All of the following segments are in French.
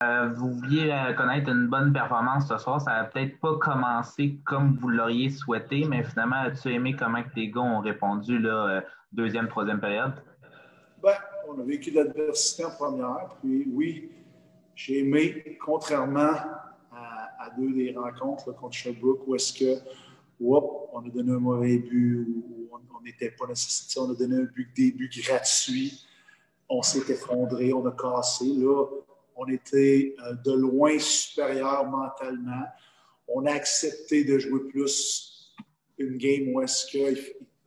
Vous vouliez connaître une bonne performance ce soir. Ça n'a peut-être pas commencé comme vous l'auriez souhaité, mais finalement, as-tu aimé comment que tes gars ont répondu là, deuxième, troisième période? Ben, on a vécu de l'adversité en première. Puis oui, j'ai aimé, contrairement à deux des rencontres là, contre Sherbrooke, où est-ce que on a donné un mauvais but, ou on n'était pas nécessaire, on a donné un but, des buts gratuits, on s'est effondré, on a cassé. Là, on était de loin supérieur mentalement. On a accepté de jouer plus une game où est-ce qu'on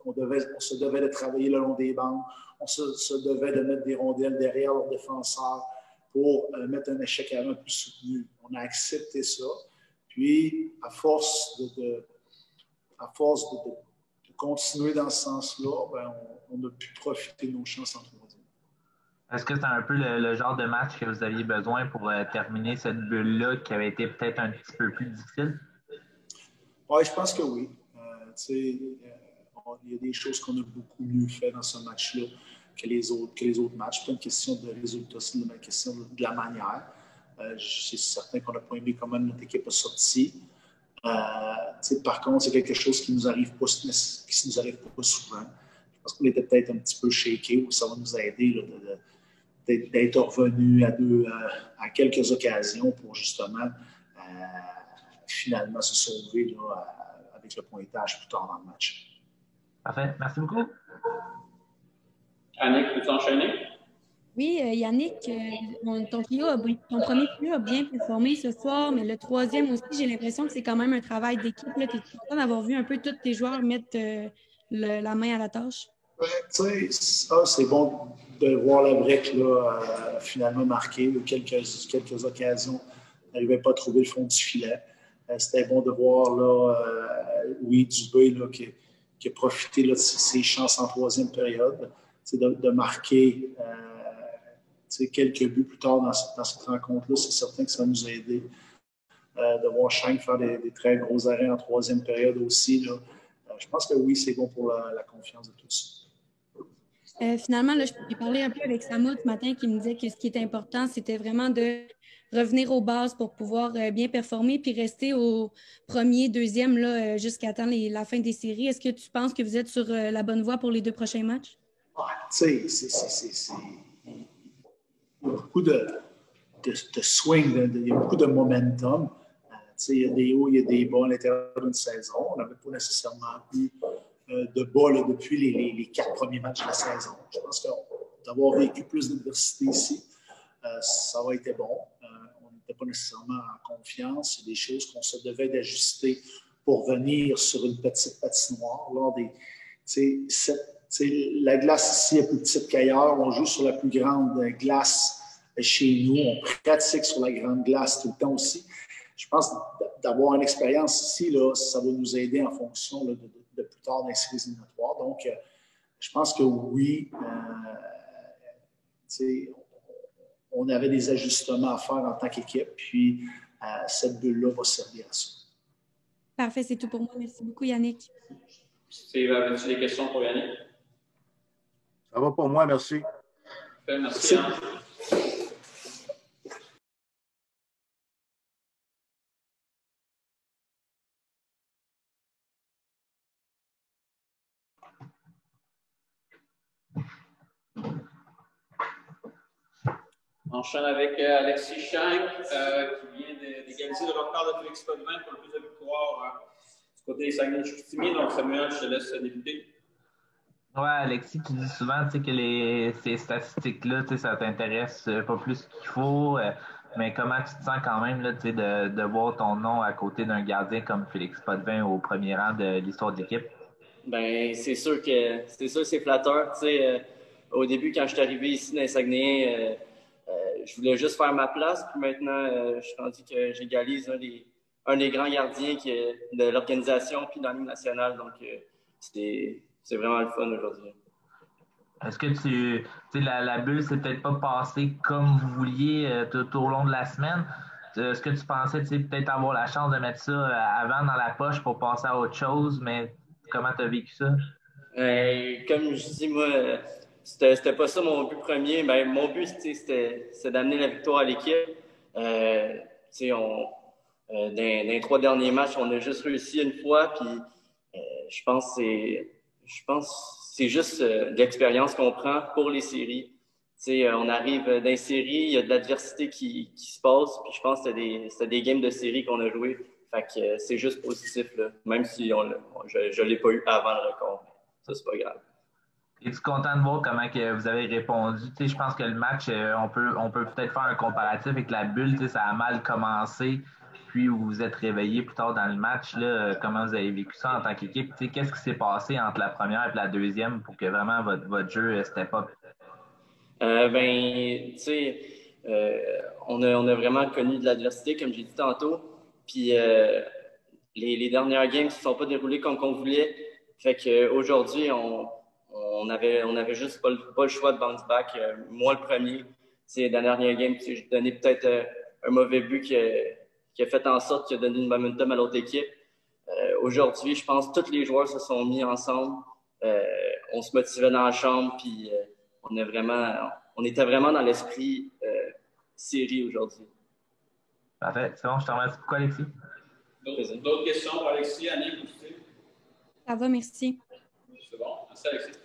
on se devait de travailler le long des bandes, on se devait de mettre des rondelles derrière leurs défenseurs pour mettre un échec avant plus soutenu. On a accepté ça. Puis, à force de continuer dans ce sens-là, ben, on a pu profiter de nos chances en troisième. Est-ce que c'est un peu le genre de match que vous aviez besoin pour terminer cette bulle-là qui avait été peut-être un petit peu plus difficile? Oui, je pense que oui. Il y a des choses qu'on a beaucoup mieux fait dans ce match-là que les autres matchs. C'est pas une question de résultat, c'est une question de la manière. C'est certain qu'on n'a pas aimé comment notre équipe a sorti. Par contre, c'est quelque chose qui nous arrive pas souvent. Je pense qu'on était peut-être un petit peu shaké, ou ça va nous aider là, d'être revenu à quelques occasions pour justement finalement se sauver là, avec le pointage plus tard dans le match. Parfait. Merci beaucoup. Annick, peux-tu enchaîner? Oui, Yannick, ton premier trio a bien performé ce soir, mais le troisième aussi, j'ai l'impression que c'est quand même un travail d'équipe. Tu es content d'avoir vu un peu tous tes joueurs mettre la main à la tâche? C'est bon de voir la brique là, finalement marquée. Quelques occasions, on n'arrivait pas à trouver le fond du filet. C'était bon de voir là, Dubé là, qui a profité là, de ses chances en troisième période, de marquer quelques buts plus tard dans cette rencontre-là. C'est certain que ça va nous a aidé. De voir Shane faire des très gros arrêts en troisième période aussi. Là. Je pense que oui, c'est bon pour la confiance de tous. Finalement, là, j'ai parlé un peu avec Samuel ce matin qui me disait que ce qui était important, c'était vraiment de revenir aux bases pour pouvoir bien performer puis rester au premier, deuxième là, jusqu'à temps la fin des séries. Est-ce que tu penses que vous êtes sur la bonne voie pour les deux prochains matchs? Ouais, tu sais, il y a beaucoup de swing, il y a beaucoup de momentum. Il y a des hauts, il y a des bas à l'intérieur d'une saison. On n'avait pas nécessairement eu de bas là, depuis les 4 premiers matchs de la saison. Je pense que d'avoir vécu plus d'adversité ici, ça va été bon. On n'était pas nécessairement en confiance. Il y a des choses qu'on se devait d'ajuster pour venir sur une petite patinoire. La glace ici est plus petite qu'ailleurs. On joue sur la plus grande glace chez nous. On pratique sur la grande glace tout le temps aussi. Je pense d'avoir une expérience ici, là, ça va nous aider en fonction là, de plus tard dans les séries éliminatoires. Donc, je pense que oui, on avait des ajustements à faire en tant qu'équipe, puis cette bulle-là va servir à ça. Parfait, c'est tout pour moi. Merci beaucoup, Yannick. Steve, as-tu des questions pour Yannick? Ça va pour moi, merci. Merci. On enchaîne avec Alexis Schenk, qui vient d'égaliser le record de Félix Potvin pour le plus de victoires du côté des Saguenay-Chicoutimi. Donc, Samuel, je te laisse débuter. Ouais, Alexis, tu dis souvent que ces statistiques-là, ça t'intéresse pas plus qu'il faut, mais comment tu te sens quand même là, de voir ton nom à côté d'un gardien comme Félix Potvin au premier rang de l'histoire de l'équipe? Ben, c'est sûr que c'est flatteur. Au début, quand je suis arrivé ici dans les Saguenayens, je voulais juste faire ma place. Puis maintenant, je suis rendu que j'égalise un des grands gardiens de l'organisation puis dans la Ligue nationale. Donc, c'est vraiment le fun aujourd'hui. Est-ce que la bulle s'est peut-être pas passée comme vous vouliez tout au long de la semaine? Est-ce que tu pensais peut-être avoir la chance de mettre ça avant dans la poche pour passer à autre chose, mais comment tu as vécu ça? Comme je dis, moi, c'était pas ça mon but premier. Ben, mon but, c'était d'amener la victoire à l'équipe. Dans les 3 derniers matchs, on a juste réussi une fois, puis je pense que c'est juste de l'expérience qu'on prend pour les séries. On arrive dans les séries, il y a de l'adversité qui se passe, puis je pense que c'était des games de séries qu'on a joués. Fait que c'est juste positif, là. Même si je ne l'ai pas eu avant le record. Ça, c'est pas grave. Es-tu content de voir comment que vous avez répondu? Je pense que le match, on peut peut-être faire un comparatif avec la bulle. Ça a mal commencé, puis vous vous êtes réveillé plus tard dans le match. Là, comment vous avez vécu ça en tant qu'équipe? Qu'est-ce qui s'est passé entre la première et la deuxième pour que vraiment votre jeu step up? On a vraiment connu de l'adversité, comme j'ai dit tantôt. Puis les dernières games ne se sont pas déroulées comme on voulait. Fait qu'aujourd'hui, on avait juste pas le choix de bounce back. Moi, le premier, la dernière game, j'ai donné peut-être un mauvais but qui a fait en sorte qu'il a donné une momentum à l'autre équipe. Aujourd'hui, je pense que tous les joueurs se sont mis ensemble. On se motivait dans la chambre, puis on était vraiment dans l'esprit série aujourd'hui. Parfait. C'est bon, je te remercie beaucoup, Alexis. D'autres questions pour Alexis, Annick, aussi? Ça va, merci. C'est bon. Merci, Alexis.